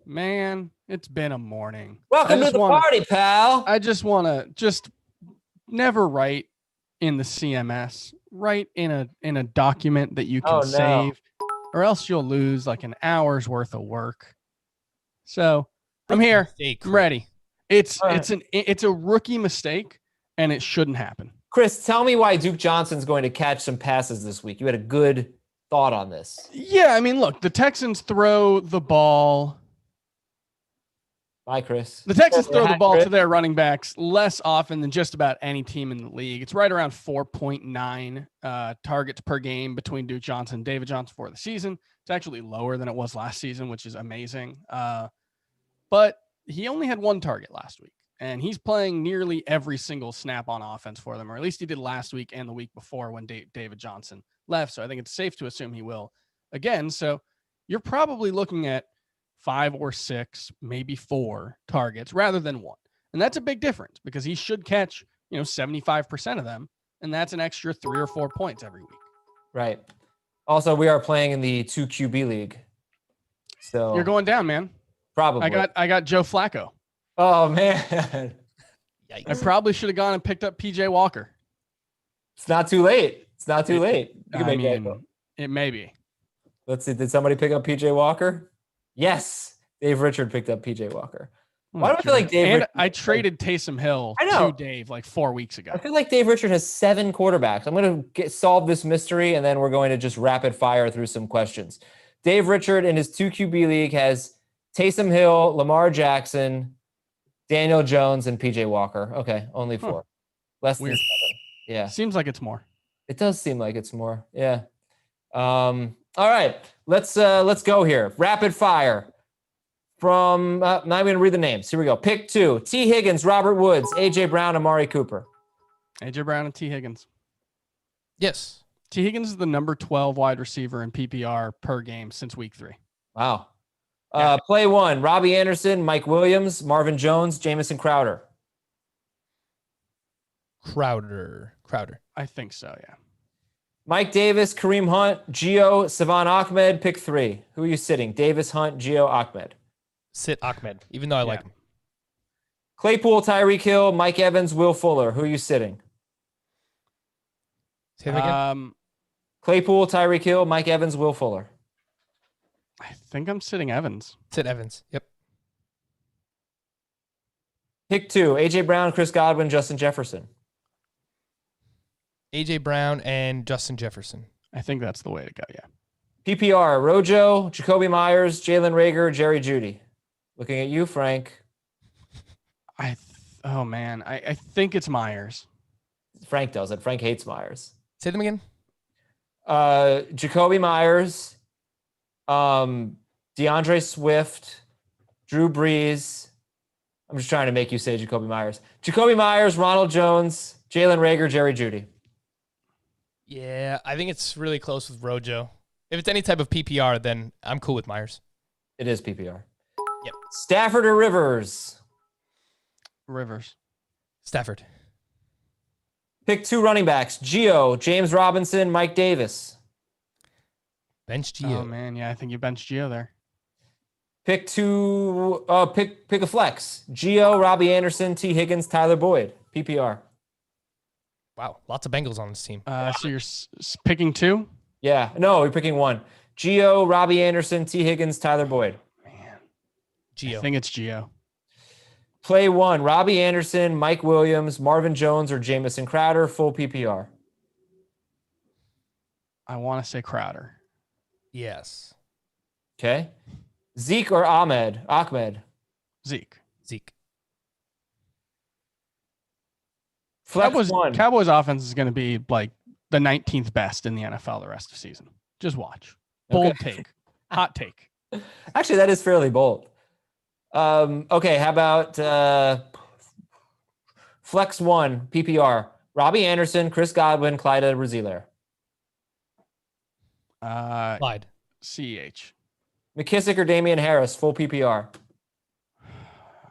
Man, it's been a morning. Welcome to the party, pal. I just want to never write in the CMS. Write in a document that you can save, or else you'll lose like an hour's worth of work. So I'm here. I'm ready. It's a rookie mistake, and it shouldn't happen. Chris, tell me why Duke Johnson's going to catch some passes this week. You had a good thought on this. Yeah, I mean, look, the Texans throw the ball. Bye, Chris. The Texans throw the ball to their running backs less often than just about any team in the league. It's right around 4.9 targets per game between Duke Johnson and David Johnson for the season. It's actually lower than it was last season, which is amazing. But he only had 1 target last week, and he's playing nearly every single snap on offense for them, or at least he did last week and the week before when David Johnson left. So I think it's safe to assume he will again. So you're probably looking at 5 or 6, maybe 4 targets rather than 1. And that's a big difference because he should catch, 75% of them. And that's an extra 3 or 4 points every week. Right. Also, we are playing in the 2 QB league. So you're going down, man. Probably. I got Joe Flacco. Oh man. Yikes. I probably should have gone and picked up PJ Walker. It's not too late. You can make it may be. Let's see. Did somebody pick up PJ Walker? Yes. Dave Richard picked up PJ Walker. Why do I feel like Dave Richard, I traded Taysom Hill to Dave like 4 weeks ago. I feel like Dave Richard has 7 quarterbacks. I'm going to solve this mystery, and then we're going to just rapid fire through some questions. Dave Richard in his 2 QB league has Taysom Hill, Lamar Jackson, Daniel Jones, and PJ Walker. Okay, only 4. Less than 7. Yeah. Seems like it's more. It does seem like it's more. Yeah. All right. Let's go here. Rapid fire. From now I'm going to read the names. Here we go. Pick 2. T. Higgins, Robert Woods, A.J. Brown, Amari Cooper. A.J. Brown and T. Higgins. Yes. T. Higgins is the number 12 wide receiver in PPR per game since week 3. Wow. Play 1. Robbie Anderson, Mike Williams, Marvin Jones, Jamison Crowder. Crowder. I think so, yeah. Mike Davis, Kareem Hunt, Gio, Savon Ahmed. Pick 3. Who are you sitting? Davis, Hunt, Gio, Ahmed. Sit Ahmed, even though I like him. Claypool, Tyreek Hill, Mike Evans, Will Fuller. Who are you sitting? Say that again. Claypool, Tyreek Hill, Mike Evans, Will Fuller. I think I'm sitting Evans. Sit Evans. Yep. Pick 2. A.J. Brown, Chris Godwin, Justin Jefferson. A.J. Brown and Justin Jefferson. I think that's the way to go, yeah. PPR, Rojo, Jacoby Myers, Jalen Reagor, Jerry Jeudy. Looking at you, Frank. I think it's Myers. Frank does it. Frank hates Myers. Say them again. Jacoby Myers, DeAndre Swift, Drew Brees. I'm just trying to make you say Jacoby Myers. Jacoby Myers, Ronald Jones, Jalen Reagor, Jerry Jeudy. Yeah, I think it's really close with Rojo. If it's any type of PPR, then I'm cool with Myers. It is PPR. Yep. Stafford or Rivers? Rivers. Stafford. Pick 2 running backs. Gio, James Robinson, Mike Davis. Bench Gio. Oh man, yeah, I think you benched Gio there. Pick 2. Pick a flex. Gio, Robbie Anderson, T. Higgins, Tyler Boyd. PPR. Wow, lots of Bengals on this team. So you're picking 2? Yeah. No, we're picking 1. Gio, Robbie Anderson, T. Higgins, Tyler Boyd. Man, Gio. I think it's Gio. Play 1. Robbie Anderson, Mike Williams, Marvin Jones, or Jamison Crowder. Full PPR. I want to say Crowder. Yes. Okay. Zeke or Ahmed? Zeke. Flex 1. Cowboys offense is going to be like the 19th best in the NFL the rest of the season. Just watch. Bold take. Hot take. Actually, that is fairly bold. Okay, how about Flex 1, PPR. Robbie Anderson, Chris Godwin, Clyde Edwards-Helaire. Clyde. CH. McKissick or Damian Harris, full PPR.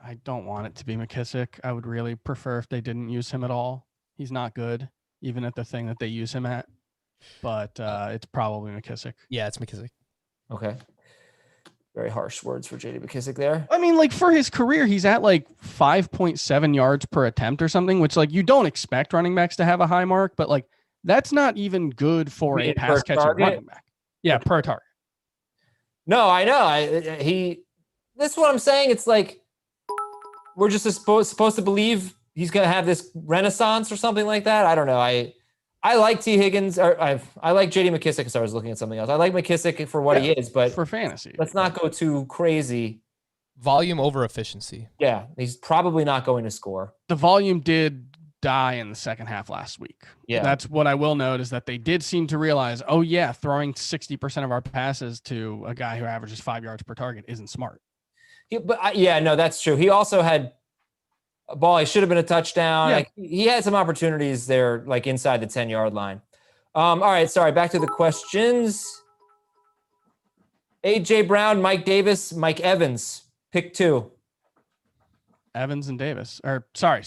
I don't want it to be McKissick. I would really prefer if they didn't use him at all. He's not good, even at the thing that they use him at. But it's probably McKissick. Yeah, it's McKissick. Okay. Very harsh words for JD McKissick there. I mean, like for his career, he's at like 5.7 yards per attempt or something, which like you don't expect running backs to have a high mark, but like that's not even good for a pass catching running back. Yeah, per target. No, I know. That's what I'm saying. It's like we're just supposed to believe he's going to have this renaissance or something like that. I don't know. I like T. Higgins. Or I like J.D. McKissick. So I was looking at something else. I like McKissick for what he is, but for fantasy, let's not go too crazy. Volume over efficiency. Yeah, he's probably not going to score. The volume did die in the second half last week. Yeah, that's what I will note is that they did seem to realize, oh yeah, throwing 60% of our passes to a guy who averages 5 yards per target isn't smart. No, that's true. He also had a ball. He should have been a touchdown. Yeah. Like, he had some opportunities there, like inside the 10-yard line. All right, sorry. Back to the questions. AJ Brown, Mike Davis, Mike Evans. Pick 2. Evans and Davis. Or sorry.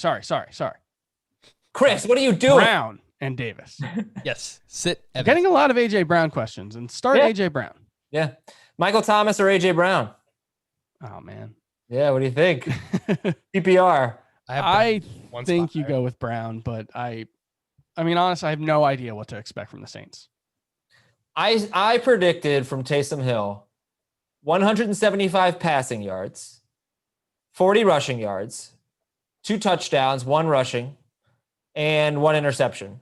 Chris, what are you doing? Brown and Davis. Yes. Sit. Evans. Getting a lot of AJ Brown questions and start AJ Brown. Yeah. Michael Thomas or AJ Brown? Oh man. Yeah, what do you think? PPR. I think you go with Brown, but I mean, honestly, I have no idea what to expect from the Saints. I predicted from Taysom Hill 175 passing yards, 40 rushing yards, 2 touchdowns, 1 rushing, and 1 interception.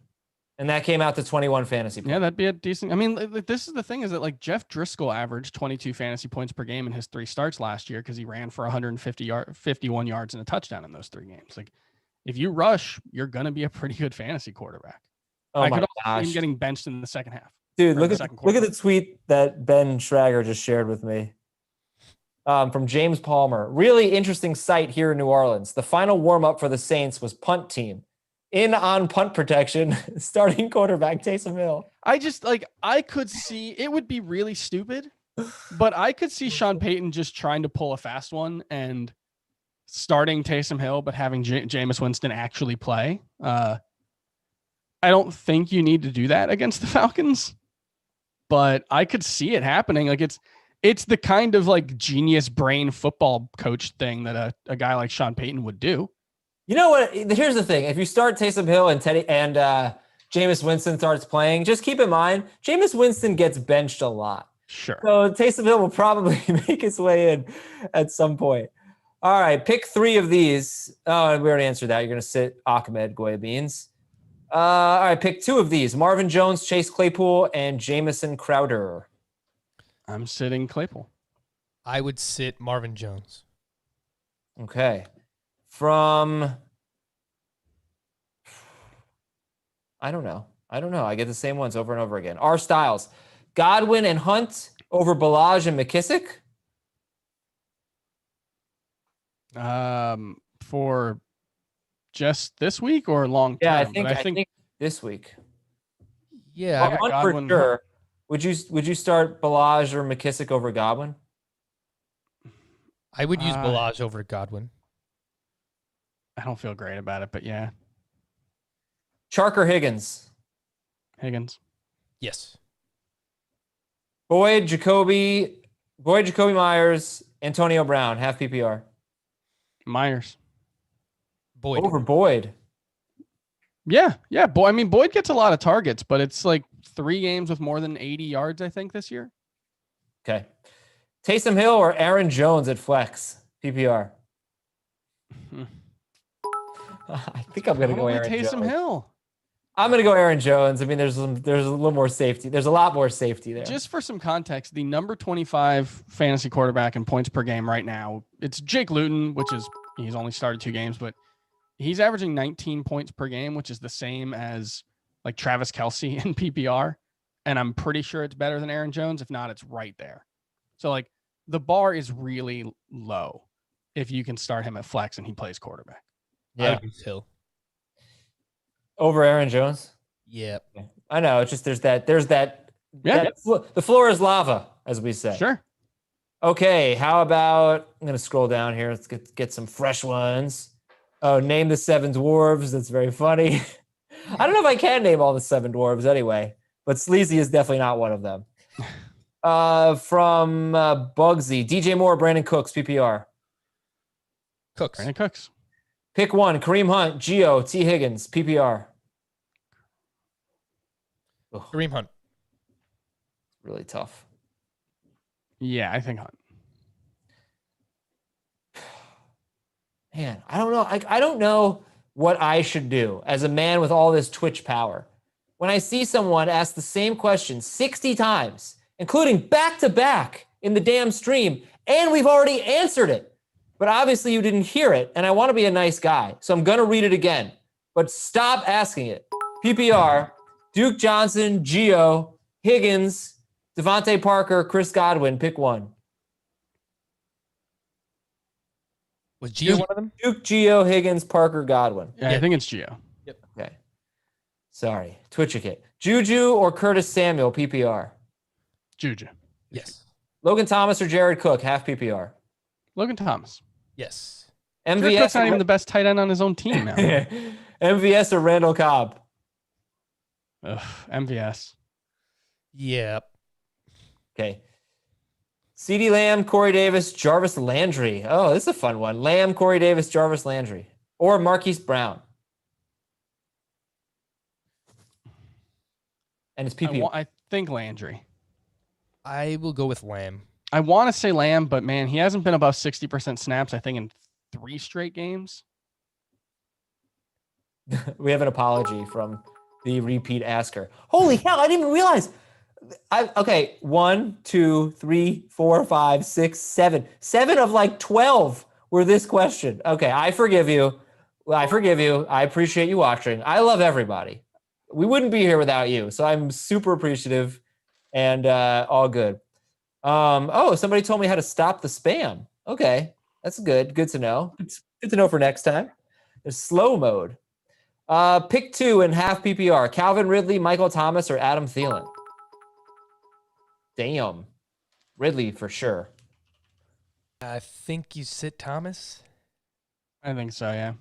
And that came out to 21 fantasy points. Yeah, that'd be a decent. I mean, this is the thing is that like Jeff Driscoll averaged 22 fantasy points per game in his 3 starts last year because he ran for 51 yards and a touchdown in those 3 games. Like, if you rush, you're gonna be a pretty good fantasy quarterback. Oh I my could also gosh, see him getting benched in the second half. dude! Look at the tweet that Ben Schrager just shared with me. From James Palmer. Really interesting sight here in New Orleans. The final warm-up for the Saints was punt team. In on punt protection, starting quarterback Taysom Hill. I could see it would be really stupid, but I could see Sean Payton just trying to pull a fast one and starting Taysom Hill, but having Jameis Winston actually play. I don't think you need to do that against the Falcons, but I could see it happening. Like it's the kind of like genius brain football coach thing that a guy like Sean Payton would do. You know what? Here's the thing. If you start Taysom Hill and Jameis Winston starts playing, just keep in mind, Jameis Winston gets benched a lot. Sure. So Taysom Hill will probably make his way in at some point. All right, pick 3 of these. Oh, we already answered that. You're going to sit Ahmed, Goya Beans. All right, pick 2 of these. Marvin Jones, Chase Claypool, and Jamison Crowder. I'm sitting Claypool. I would sit Marvin Jones. Okay. From, I don't know. I get the same ones over and over again. R. Styles, Godwin and Hunt over Balaj and McKissick. For just this week or long term? Yeah, I think this week. Yeah, Hunt Godwin, for sure. Would you start Balaj or McKissick over Godwin? I would use Balaj over Godwin. I don't feel great about it, but yeah. Chark or Higgins? Higgins. Yes. Boyd, Jacoby Myers, Antonio Brown, half PPR. Myers. Boyd. Over Boyd. Yeah. Boyd gets a lot of targets, but it's like 3 games with more than 80 yards, I think, this year. Okay. Taysom Hill or Aaron Jones at flex, PPR? I think I'm going to go Aaron Taysom Jones. Hill. I'm going to go Aaron Jones. I mean, there's a little more safety. There's a lot more safety there. Just for some context, the number 25 fantasy quarterback in points per game right now, it's Jake Lewton, he's only started 2 games, but he's averaging 19 points per game, which is the same as like Travis Kelce in PPR. And I'm pretty sure it's better than Aaron Jones. If not, it's right there. So like the bar is really low if you can start him at flex and he plays quarterback. Yeah. Hill. Over Aaron Jones? Yeah. I know. It's just there's that the floor is lava, as we say. Sure. Okay, how about I'm gonna scroll down here. Let's get some fresh ones. Oh, name the 7 dwarves. That's very funny. I don't know if I can name all the 7 dwarves anyway, but Sleazy is definitely not one of them. From Bugsy, DJ Moore, Brandon Cooks, PPR. Cooks. Brandon Cooks. Pick one: Kareem Hunt, Gio, T. Higgins, PPR. Kareem Hunt. Really tough. Yeah, I think Hunt. Man, I don't know. I don't know what I should do as a man with all this Twitch power. When I see someone ask the same question 60 times, including back to back in the damn stream, and we've already answered it. But obviously you didn't hear it, and I want to be a nice guy, so I'm going to read it again. But stop asking it. PPR, Duke Johnson, Gio, Higgins, Devontae Parker, Chris Godwin. Pick one. Was Gio one of them? Duke, Gio, Higgins, Parker, Godwin. Yeah, I think it's Gio. Yep. Okay. Sorry. Twitchicate. Juju or Curtis Samuel, PPR? Juju. Yes. Logan Thomas or Jared Cook, half PPR? Logan Thomas. Yes. Jared MVS Cook's not even the best tight end on his own team now. MVS or Randall Cobb? Ugh, MVS. Yep. Okay. CeeDee Lamb, Corey Davis, Jarvis Landry. Oh, this is a fun one. Lamb, Corey Davis, Jarvis Landry. Or Marquise Brown. And it's PPR. I think Landry. I will go with Lamb. I want to say Lamb, but man, he hasn't been above 60% snaps, I think, in 3 straight games. We have an apology from the repeat asker. Holy hell, I didn't even realize. Okay, 1, 2, 3, 4, 5, 6, 7. 7 of like 12 were this question. Okay, I forgive you. I appreciate you watching. I love everybody. We wouldn't be here without you, so I'm super appreciative and all good. Somebody told me how to stop the spam. Okay, that's good. Good to know. It's good to know for next time. There's slow mode. Pick 2 in half PPR. Calvin Ridley, Michael Thomas, or Adam Thielen? Damn. Ridley for sure. I think you sit Thomas. I think so, yeah.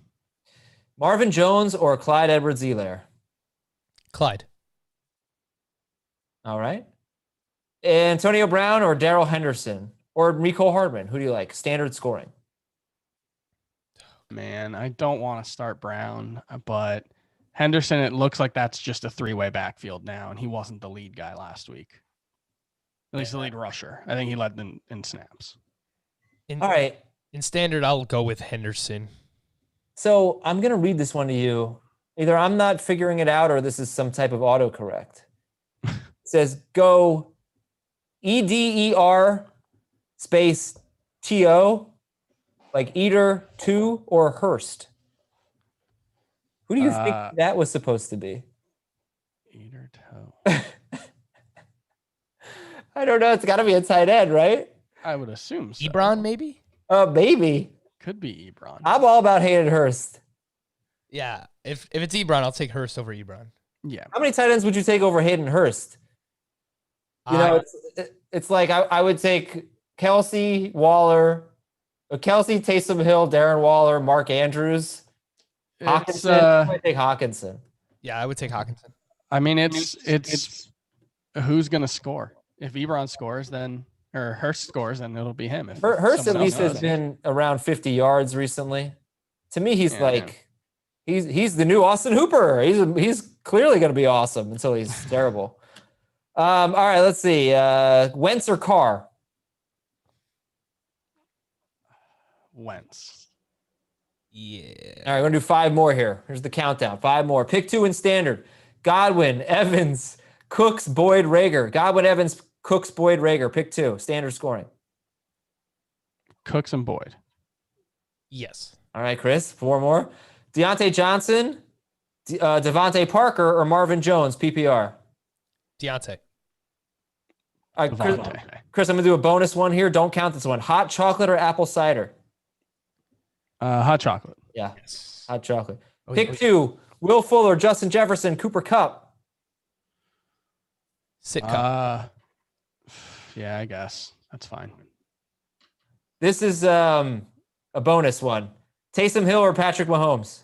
Marvin Jones or Clyde Edwards-Helaire? Clyde. All right. Antonio Brown or Darrell Henderson? Or Mecole Hardman? Who do you like? Standard scoring. Man, I don't want to start Brown, but Henderson, it looks like that's just a 3-way backfield now, and he wasn't the lead guy last week. At least the lead rusher. I think he led in snaps. All right. In standard, I'll go with Henderson. So I'm going to read this one to you. Either I'm not figuring it out or this is some type of autocorrect. It says go EDER space TO, like Eater 2 or Hurst. Who do you think that was supposed to be? Eater toe. I don't know. It's got to be a tight end, right? I would assume so. Ebron, maybe? Maybe. Could be Ebron. I'm all about Hayden Hurst. Yeah. If it's Ebron, I'll take Hurst over Ebron. Yeah. How many tight ends would you take over Hayden Hurst? You know, it's like I would take Kelsey, Waller, Taysom Hill, Darren Waller, Mark Andrews, Hawkinson. I might take Hawkinson. Yeah, I would take Hawkinson. I mean, it's who's going to score. If Ebron scores, then or Hurst scores, then it'll be him. If Hurst at someone least else has does. been around 50 yards recently. To me, he's Yeah, he's the new Austin Hooper. He's clearly going to be awesome until he's terrible. All right, let's see. Wentz or Carr? Wentz. Yeah. All right, we're going to do 5 more here. Here's the countdown. 5 more. Pick 2 in standard. Godwin, Evans, Cooks, Boyd, Rager. Godwin, Evans, Cooks, Boyd, Rager. Pick 2. Standard scoring. Cooks and Boyd. Yes. All right, Chris. 4 more. Deontay Johnson, Devontae Parker, or Marvin Jones, PPR? Deontay. All right, Chris, I'm going to do a bonus one here. Don't count this one. Hot chocolate or apple cider? Hot chocolate. Yeah, Yes. hot chocolate. Oh, Pick yeah. 2, Will Fuller, Justin Jefferson, Cooper Kupp. Sitcom. Yeah, I guess that's fine. This is a bonus one. Taysom Hill or Patrick Mahomes?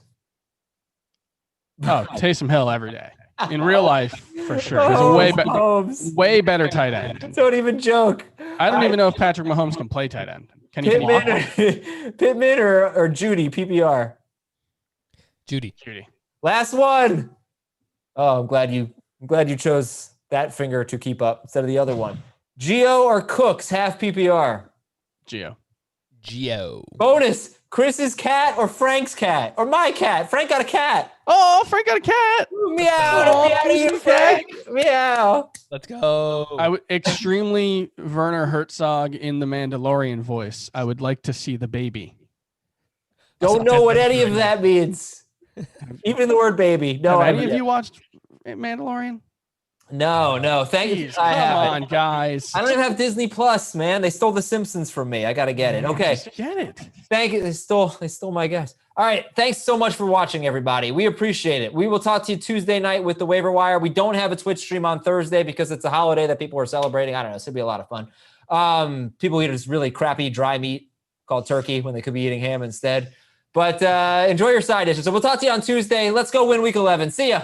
Oh, Taysom Hill every day. In real life, for sure. He's a Mahomes. way better tight end. Don't even joke. I don't even know if Patrick Mahomes can play tight end. Can he block? Pittman or Judy, PPR? Judy. Last one. Oh, I'm glad you chose that finger to keep up instead of the other one. Gio or Cooks, half PPR? Gio. Bonus. Chris's cat or Frank's cat? Or my cat. Frank got a cat. Oh, Frank got a cat. Meow. Oh, Get out of here, Frank. Meow. Let's go. I would extremely Werner Herzog in the Mandalorian voice. I would like to see the baby. Don't know what any of that means. Even the word baby. No, Have any of you watched Mandalorian? No. Thank you. Jeez, I come haven't. on, guys. I don't even have Disney Plus, man. They stole The Simpsons from me. I gotta get it. Okay. Just get it. Thank you. They stole my guess. All right. Thanks so much for watching, everybody. We appreciate it. We will talk to you Tuesday night with the waiver wire. We don't have a Twitch stream on Thursday because it's a holiday that people are celebrating. I don't know. It's gonna be a lot of fun. People eat this really crappy dry meat called turkey when they could be eating ham instead. But enjoy your side dishes. So we'll talk to you on Tuesday. Let's go win week 11. See ya.